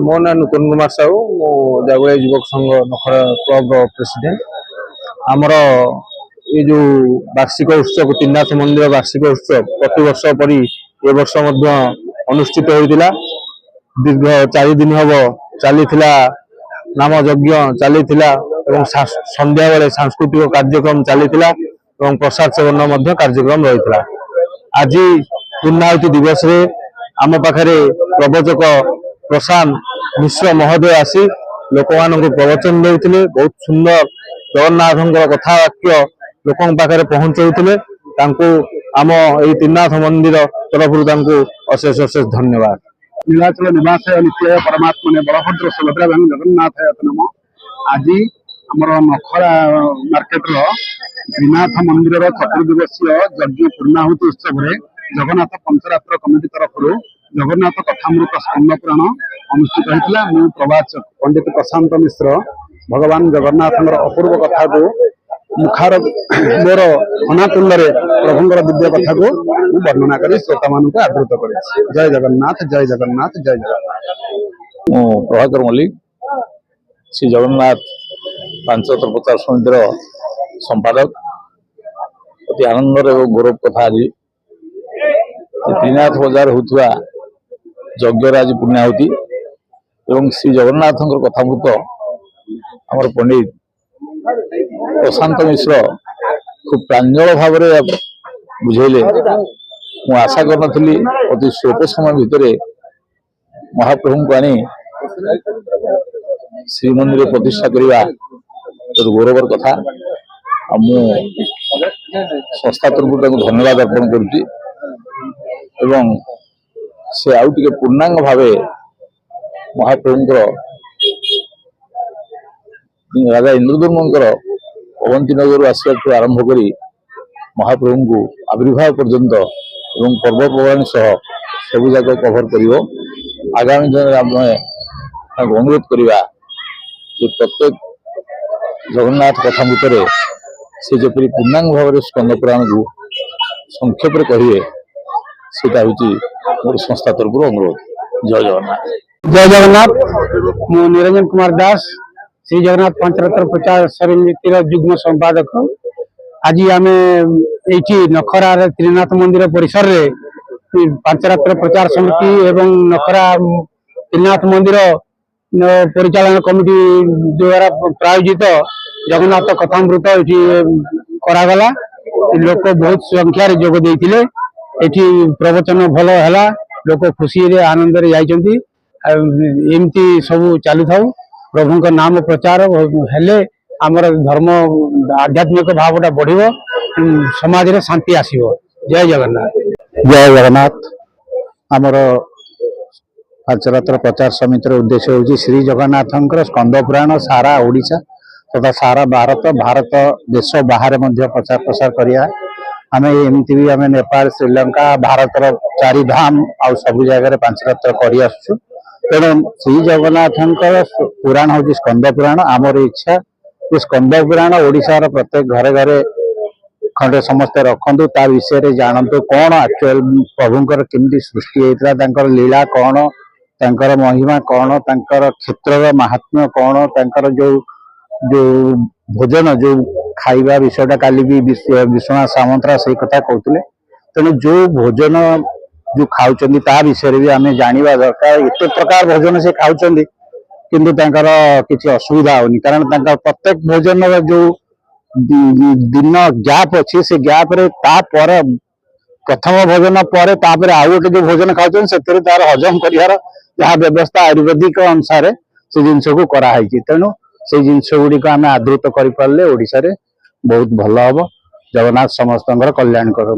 मो ना नूतन कुमार साहू मो जागुड़ा युवक संघ नखरा क्लब प्रेसिडेंट आमर ये जो वार्षिक उत्सव त्रिनाथ मंदिर वार्षिक उत्सव प्रति वर्ष परी ए वर्ष अनुष्ठित होता दीर्घ 4 दिन हम चली नाम यज्ञ चली संध्या बेले सांस्कृतिक कार्यक्रम चली प्रसाद सेवन कार्यक्रम रही है। आज पूर्णाहुति दिवस रे आम पाखे प्रवचक प्रशांत मिश्र महोदय आसी लोक मान प्रवचन देते बहुत सुंदर जगन्नाथ कथा वाक्य लोक पाखे पहुंचाते आम यही त्रिनाथ मंदिर तरफ अशेष अशेष धन्यवाद। नीलाचल निवास नित्य परमात्मा ने बलभद्र सुभद्रा जगन्नाथ नम आज आमर नखरा मार्केट त्रिनाथ मंदिर चतुर्दिवसीय यज्ञ पूर्णाहुति उत्सव जगन्नाथ पंचरात्र कमिटी तरफ जगन्नाथ कथामृत स्कंद पुराण अनुष्ठित होता। मु प्रवाचक पंडित प्रशांत मिश्र भगवान जगन्नाथ अपूर्व कथा को मुखार मोर अनातुंड प्रभुंर दिव्य कथा को वर्णना कर श्रोता मान आदृत कर। जय जगन्नाथ जय जगन्नाथ जय जगन्नाथ। प्रभाकर मल्लिक श्री जगन्नाथ पांचरात्र प्रचार समितिर संपादक अति आनंदर और गौरव कथा आज त्रिनाथ बजार होता यज्ञर आज पुण्याहुति एवं श्री जगन्नाथ कथामृत आमर पंडित प्रशांत मिश्र खूब प्रांजल भाव बुझेले। मु आशा करनी अति स्वल्प समय भितर महाप्रभु को आनी श्रीमंदिर प्रतिष्ठा करने तो गौरवर कथा मु संस्था तरफ धन्यवाद अर्पण करुच्ची एवं से आउ टिके पूर्णांग भावे महाप्रभुंकर राजा इंद्रदुम्न अवंती नगर आसवा आरंभ कर महाप्रभु को आविर्भाव पर्यंत एवं पर्वपर्वाणी सह सबू जाक कभर कर आगामी दिन आम अनुरोध करवा प्रत्येक जगन्नाथ कथामृत से जपरी पूर्णांग भाव स्कंद पुराण को संक्षेप कहे सेटा हूँ मोर संस्था तरफ अनुरोध। जय जगन्नाथ। जय जगन्नाथ। मु निरंजन कुमार दास श्री जगन्नाथ पंचरात्र प्रचार समितिर युग्म संपादक। आज आम ये नखरा त्रिनाथ मंदिर परिसर रे पंचरात्र प्रचार समिति एवं नखरा त्रिनाथ मंदिर परिचालन कमिटी द्वारा प्रायोजित जगन्नाथ कथामृत ये करागला। लोक बहुत संख्यार जोग देते प्रवचन भल है लोक खुशी रे आनंद रे जाइछंती एमती सब चालू थाउ प्रभु का नाम प्रचार हेले आमर धर्म आध्यात्मिक भावटा बढ़िबो समाज रे शांति आसीबो। जय जगन्नाथ। जय जगन्नाथ। आमर पंचरात्र प्रचार समितिर उद्देश्य होची श्री जगन्नाथ स्कंद पुराण सारा ओडिशा तथा सारा भारत देश बाहर मध्य प्रचार प्रसार करिया। आम एमती भी आम नेपाल श्रीलंका भारतर 4 धाम आ सब जगह पंचरात्र कर आसु। तेणु श्री जगन्नाथ पुराण हूँ स्कंद पुराण। आमर इच्छा स्कंद पुराण ओडिशार प्रत्येक घरे घरे खंडे समस्ते रखु ता विषय जानतु कौन एक्चुअल प्रभुंकर केमती सृष्टि होता लीला कौन तांकर महिमा कौन तांकर क्षेत्र महात्म्य कौन तांकर जो जो भोजन जो खाइबा विषयटा काली भी विश्वनाथ सामंतरा से कथा कहते। तेणु जो भोजन जो खाऊं ता विषय भी आम जाना दरकार। एत प्रकार भोजन से खाऊं किंतु तांकर किसी असुविधा होनी कारण प्रत्येक भोजन जो दिन गैप अच्छी से गैप रे तापर प्रथम भोजन पर आउ गोटे जो भोजन खाऊं से तार हजम कर जहाँ व्यवस्था आयुर्वेदिक अनुसार से जिनस को कराई। तेणु से जिनस गुड़िक आम आदृत कर पारे ओडिशा रे बहुत भल हम। जगन्नाथ समस्त कल्याण कर।